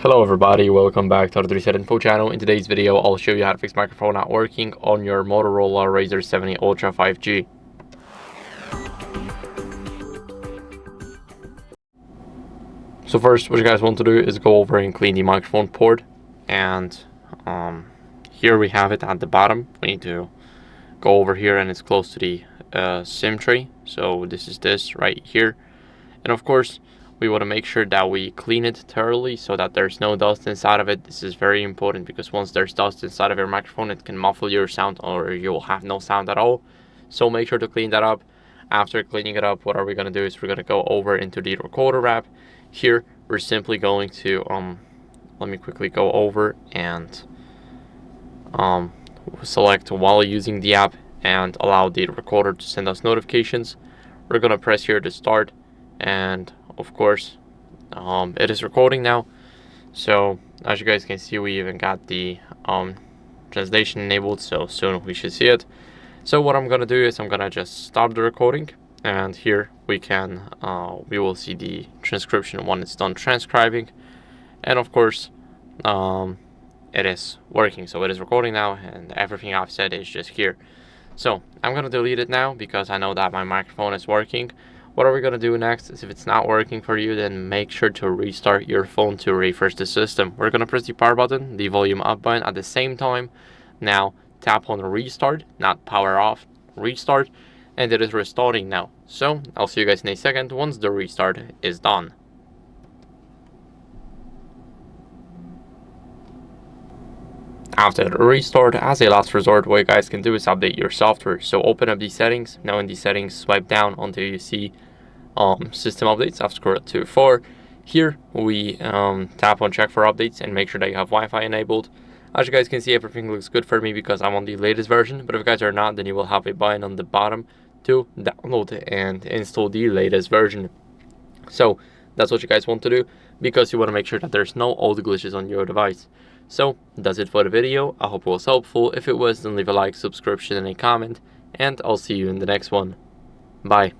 Hello everybody, welcome back to the HardReset.Info channel. In today's video, I'll show you how to fix microphone not working on your Motorola Razr 70 Ultra 5G. So first, what you guys want to do is go over and clean the microphone port. And here we have it at the bottom. We need to go over here and it's close to the SIM tray. So this is this right here. And of course, we want to make sure that we clean it thoroughly so that there's no dust inside of it. This is very important because once there's dust inside of your microphone, it can muffle your sound or you will have no sound at all. So make sure to clean that up. After cleaning it up, what are we going to do is we're going to go over into the recorder app. Here, we're simply going to, let me quickly go over and select while using the app and allow the recorder to send us notifications. We're going to press here to start, and of course it is recording now. So as you guys can see, we even got the translation enabled, so soon we should see it. So what I'm gonna do is I'm gonna just stop the recording, and here we will see the transcription when it's done transcribing. And of course it is working, so it is recording now, and everything I've said is just here. So I'm gonna delete it now because I know that my microphone is working. What are we going to do next is, if it's not working for you, then make sure to restart your phone to refresh the system. We're going to press the power button, the volume up button at the same time. Now tap on restart, not power off, restart, and it is restarting now. So I'll see you guys in a second once the restart is done. After the restart, as a last resort, what you guys can do is update your software. So open up the settings. Now in the settings, swipe down until you see system updates. I've scrolled to 4. Here we tap on check for updates and make sure that you have Wi-Fi enabled. As you guys can see, everything looks good for me because I'm on the latest version. But if you guys are not, then you will have a button on the bottom to download and install the latest version. So that's what you guys want to do because you want to make sure that there's no old glitches on your device. So that's it for the video. I hope it was helpful. If it was, then leave a like, subscription, and a comment, and I'll see you in the next one. Bye.